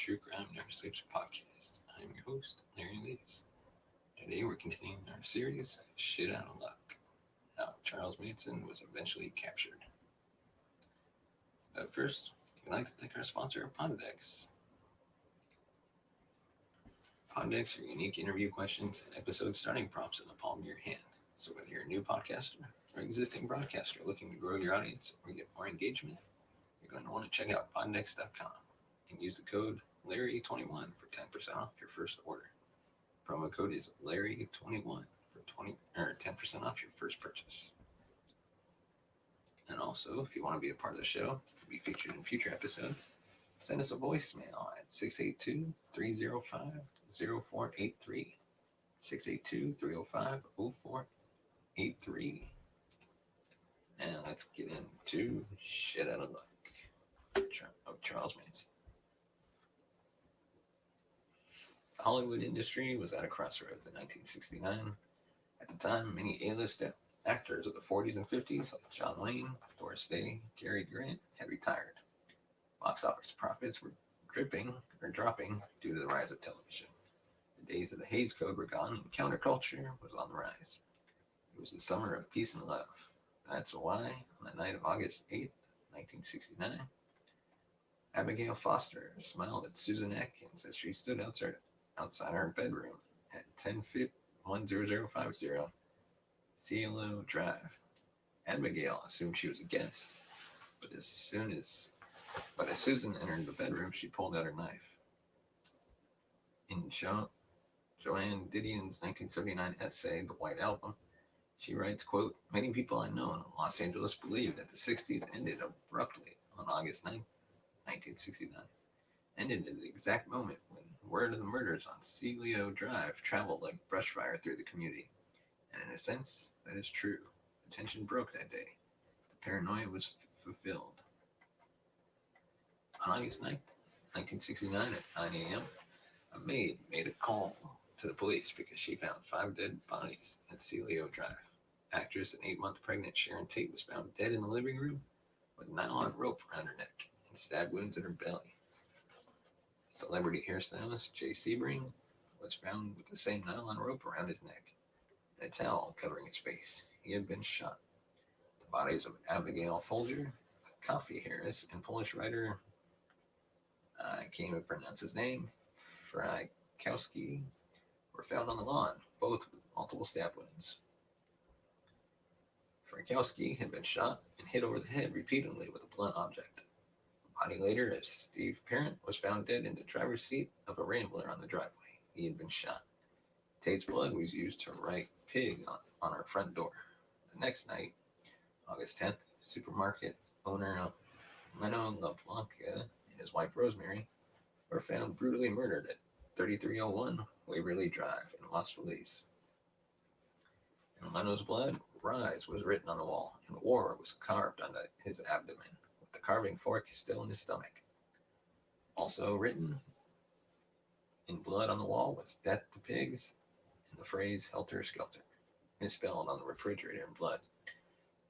True Crime Never Sleeps podcast. I'm your host, Larry Lees. Today we're continuing our series, Shit Out of Luck, how Charles Manson was eventually captured. But first, we'd like to thank our sponsor, Pondex. Pondex are unique interview questions and episode starting prompts in the palm of your hand. So whether you're a new podcaster or existing broadcaster looking to grow your audience or get more engagement, you're going to want to check out Pondex.com and use the code Larry21 for 10% off your first order. Promo code is Larry21 for 10% off your first purchase. And also, if you want to be a part of the show, be featured in future episodes, send us a voicemail at 682-305-0483. 682-305-0483. Now let's get into Shit Out of Luck of Charles Manson. The Hollywood industry was at a crossroads in 1969. At the time, many A-list actors of the 40s and 50s, like John Wayne, Doris Day, Cary Grant, had retired. Box office profits were dropping due to the rise of television. The days of the Hays Code were gone, and counterculture was on the rise. It was the summer of peace and love. That's why, on the night of August 8th, 1969, Abigail Foster smiled at Susan Atkins as she stood outside her bedroom at 10050 Cielo Drive. Abigail assumed she was a guest, but as Susan entered the bedroom, she pulled out her knife. In Joanne Didion's 1979 essay, The White Album, she writes, quote, "Many people I know in Los Angeles believe that the 60s ended abruptly on August 9th, 1969. Ended at the exact moment when word of the murders on Celio Drive traveled like brush fire through the community. And in a sense, that is true. The tension broke that day. The paranoia was fulfilled." On August 9th, 1969 at 9 a.m., a maid made a call to the police because she found 5 dead bodies at Celio Drive. Actress and 8-month pregnant Sharon Tate was found dead in the living room with nylon rope around her neck and stab wounds in her belly. Celebrity hairstylist Jay Sebring was found with the same nylon rope around his neck and a towel covering his face. He had been shot. The bodies of Abigail Folger, Coffee Harris, and Polish writer, I can't even pronounce his name, Frykowski, were found on the lawn, both with multiple stab wounds. Frykowski had been shot and hit over the head repeatedly with a blunt object. A body later, as Steve Parent was found dead in the driver's seat of a Rambler on the driveway. He had been shot. Tate's blood was used to write "pig" on her front door. The next night, August 10th, supermarket owner Leno LaBlanca and his wife Rosemary were found brutally murdered at 3301 Waverly Drive in Los Feliz. In Leno's blood, "Rise" was written on the wall, and "War" was carved on his abdomen, with the carving fork still in his stomach. Also written in blood on the wall was "Death to Pigs" and the phrase "Helter Skelter," misspelled on the refrigerator in blood.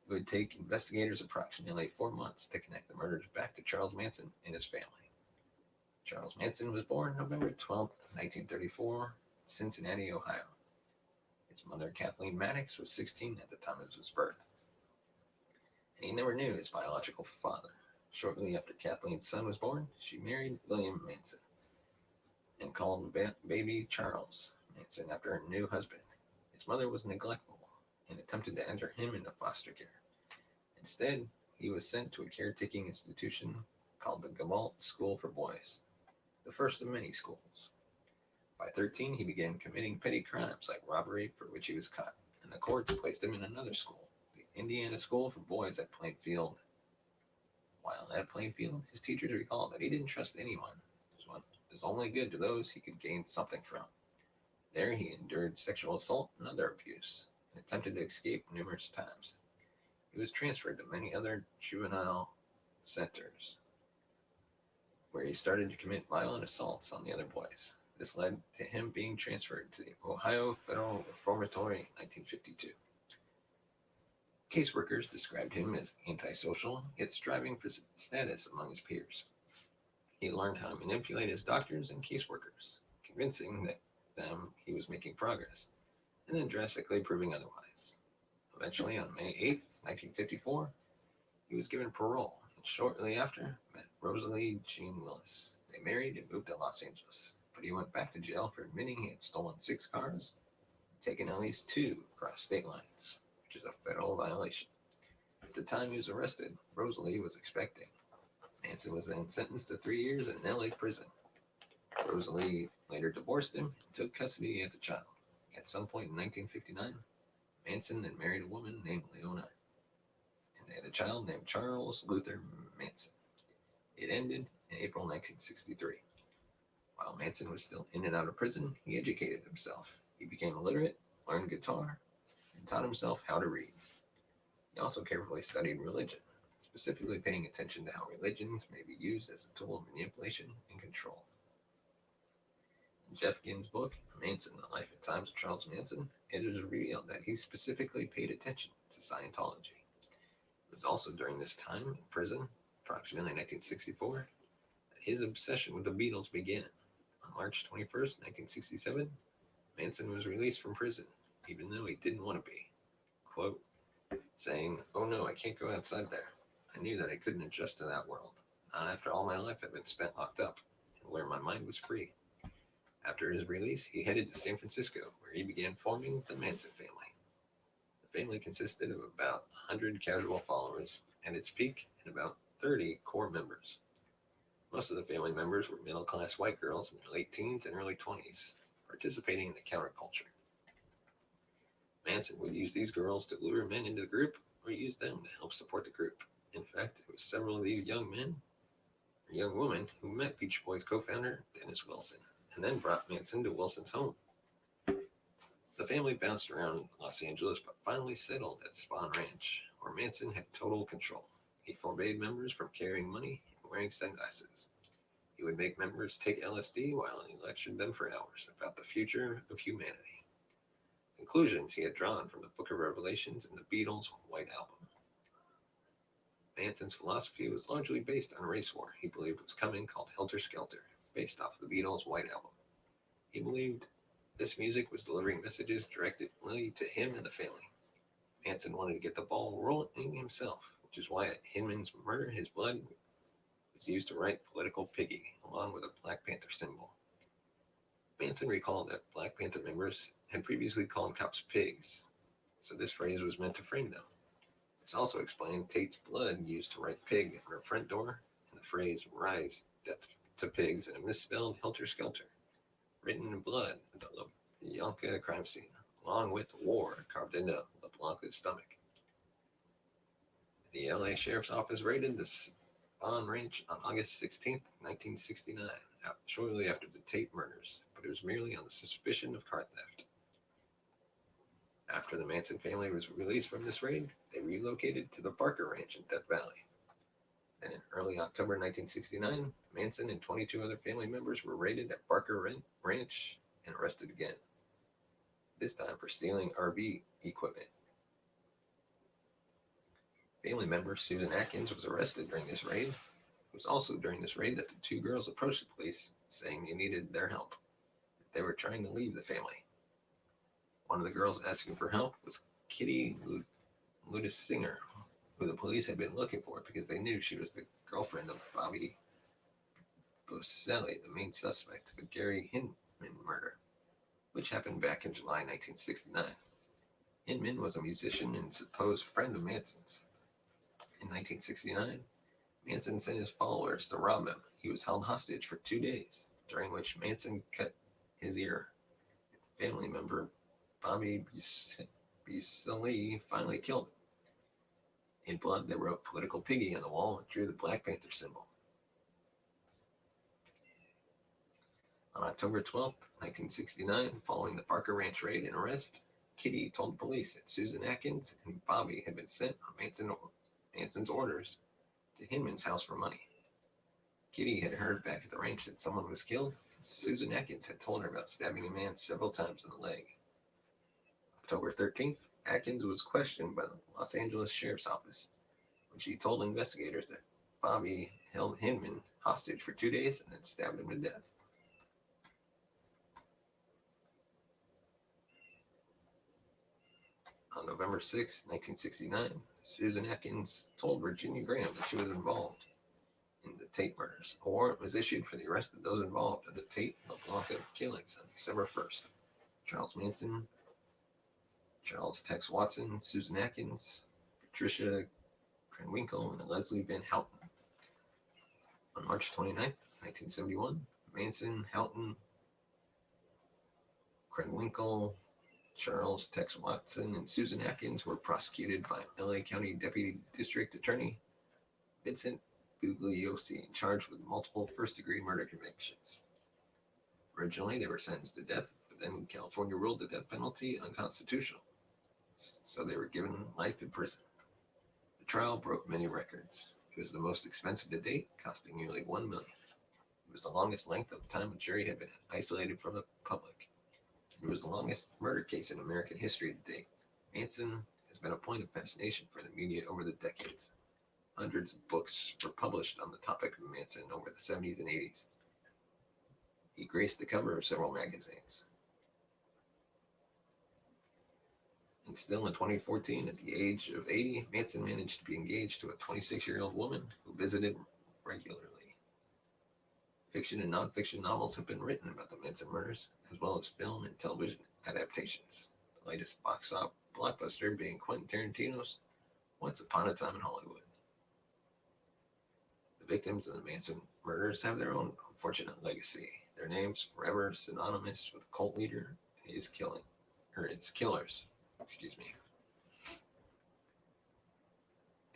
It would take investigators approximately 4 months to connect the murders back to Charles Manson and his family. Charles Manson was born November 12, 1934, in Cincinnati, Ohio. His mother, Kathleen Maddox, was 16 at the time of his birth, and he never knew his biological father. Shortly after Kathleen's son was born, she married William Manson and called baby Charles Manson after her new husband. His mother was neglectful and attempted to enter him into foster care. Instead, he was sent to a caretaking institution called the Gavalt School for Boys, the first of many schools. By 13, he began committing petty crimes like robbery, for which he was caught, and the courts placed him in another school, the Indiana School for Boys at Plainfield. While at Plainfield, his teachers recalled that he didn't trust anyone. His one was only good to those he could gain something from. There, he endured sexual assault and other abuse, and attempted to escape numerous times. He was transferred to many other juvenile centers, where he started to commit violent assaults on the other boys. This led to him being transferred to the Ohio Federal Reformatory in 1952. Caseworkers described him as antisocial, yet striving for status among his peers. He learned how to manipulate his doctors and caseworkers, convincing them he was making progress, and then drastically proving otherwise. Eventually, on May 8th, 1954, he was given parole, and shortly after met Rosalie Jean Willis. They married and moved to Los Angeles, but he went back to jail for admitting he had stolen 6 cars, taken at least 2 across state lines, which is a federal violation. At the time he was arrested, Rosalie was expecting. Manson was then sentenced to 3 years in an LA prison. Rosalie later divorced him and took custody of the child. At some point in 1959, Manson then married a woman named Leona, and they had a child named Charles Luther Manson. It ended in April 1963. While Manson was still in and out of prison, he educated himself. He became illiterate, learned guitar, and taught himself how to read. He also carefully studied religion, specifically paying attention to how religions may be used as a tool of manipulation and control. In Jeff Ginn's book, Manson, The Life and Times of Charles Manson, it is revealed that he specifically paid attention to Scientology. It was also during this time in prison, approximately 1964, that his obsession with the Beatles began. On March 21st, 1967, Manson was released from prison, even though he didn't want to be. Quote, saying, "Oh no, I can't go outside there. I knew that I couldn't adjust to that world, not after all my life had been spent locked up, and where my mind was free." After his release, he headed to San Francisco, where he began forming the Manson family. The family consisted of about 100 casual followers at its peak and about 30 core members. Most of the family members were middle-class white girls in their late teens and early 20s, participating in the counterculture. Manson would use these girls to lure men into the group or use them to help support the group. In fact, it was several of these young men or young women who met Beach Boys co-founder Dennis Wilson and then brought Manson to Wilson's home. The family bounced around Los Angeles but finally settled at Spahn Ranch, where Manson had total control. He forbade members from carrying money and wearing sunglasses. He would make members take LSD while he lectured them for hours about the future of humanity. Conclusions he had drawn from the Book of Revelations and the Beatles' White Album. Manson's philosophy was largely based on a race war he believed was coming called Helter Skelter, based off the Beatles' White Album. He believed this music was delivering messages directly to him and the family. Manson wanted to get the ball rolling himself, which is why at Hinman's murder his blood was used to write Political Piggy, along with a Black Panther symbol. Manson recalled that Black Panther members had previously called cops pigs, so this phrase was meant to frame them. This also explained Tate's blood used to write pig on her front door and the phrase rise death to pigs in a misspelled Helter Skelter, written in blood at the Yonka crime scene, along with war carved into LeBlanc's stomach. The LA Sheriff's Office raided the Spahn Ranch on August 16, 1969, shortly after the Tate murders, but it was merely on the suspicion of car theft. After the Manson family was released from this raid, they relocated to the Barker Ranch in Death Valley. Then in early October 1969, Manson and 22 other family members were raided at Barker Ranch and arrested again, this time for stealing RV equipment. Family member Susan Atkins was arrested during this raid. It was also during this raid that the 2 girls approached the police, saying they needed their help, that they were trying to leave the family. One of the girls asking for help was Kitty Ludisinger, who the police had been looking for because they knew she was the girlfriend of Bobby Boselli, the main suspect of the Gary Hinman murder, which happened back in July 1969. Hinman was a musician and supposed friend of Manson's. In 1969, Manson sent his followers to rob him. He was held hostage for 2 days, during which Manson cut his ear. Family member Bobby Boselli finally killed him. In blood, they wrote Political Piggy on the wall and drew the Black Panther symbol. On October 12, 1969, following the Barker Ranch raid and arrest, Kitty told the police that Susan Atkins and Bobby had been sent on Manson's orders to Hinman's house for money. Kitty had heard back at the ranch that someone was killed, and Susan Atkins had told her about stabbing a man several times in the leg. October 13th, Atkins was questioned by the Los Angeles Sheriff's Office, when she told investigators that Bobby held Hinman hostage for 2 days and then stabbed him to death. On November 6, 1969, Susan Atkins told Virginia Graham that she was involved in the Tate murders. A warrant was issued for the arrest of those involved in the Tate LaBlanca killings on December 1st. Charles Manson, Charles Tex Watson, Susan Atkins, Patricia Krenwinkel, and Leslie Van Houten. On March 29, 1971, Manson, Houghton, Krenwinkel, Charles Tex Watson, and Susan Atkins were prosecuted by LA County Deputy District Attorney Vincent Bugliosi and charged with multiple first-degree murder convictions. Originally, they were sentenced to death, but then California ruled the death penalty unconstitutional, so they were given life in prison. The trial broke many records. It was the most expensive to date, costing nearly $1 million. It was the longest length of time a jury had been isolated from the public. It was the longest murder case in American history to date. Manson has been a point of fascination for the media over the decades. Hundreds of books were published on the topic of Manson over the 70s and 80s. He graced the cover of several magazines. And still in 2014, at the age of 80, Manson managed to be engaged to a 26-year-old woman who visited regularly. Fiction and nonfiction novels have been written about the Manson murders, as well as film and television adaptations. The latest box office blockbuster being Quentin Tarantino's Once Upon a Time in Hollywood. The victims of the Manson murders have their own unfortunate legacy. Their names forever synonymous with the cult leader and his killers.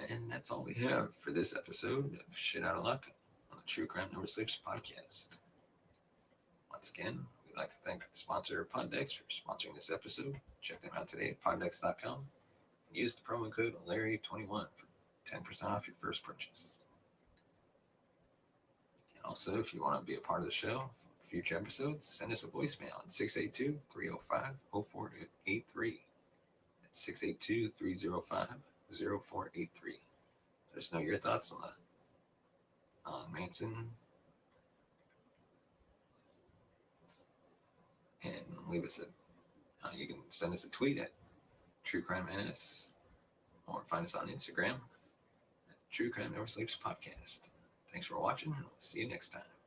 And that's all we have for this episode of Shit Out of Luck on the True Crime Never Sleeps podcast. Once again, we'd like to thank the sponsor Poddex for sponsoring this episode. Check them out today at poddex.com and use the promo code Larry21 for 10% off your first purchase. And also, if you want to be a part of the show for future episodes, send us a voicemail at 682-305-0483. That's 682-305-0483. Let us know your thoughts on Manson. And leave us you can send us a tweet at TrueCrimeNS or find us on Instagram at True Crime Never Sleeps Podcast. Thanks for watching, and we'll see you next time.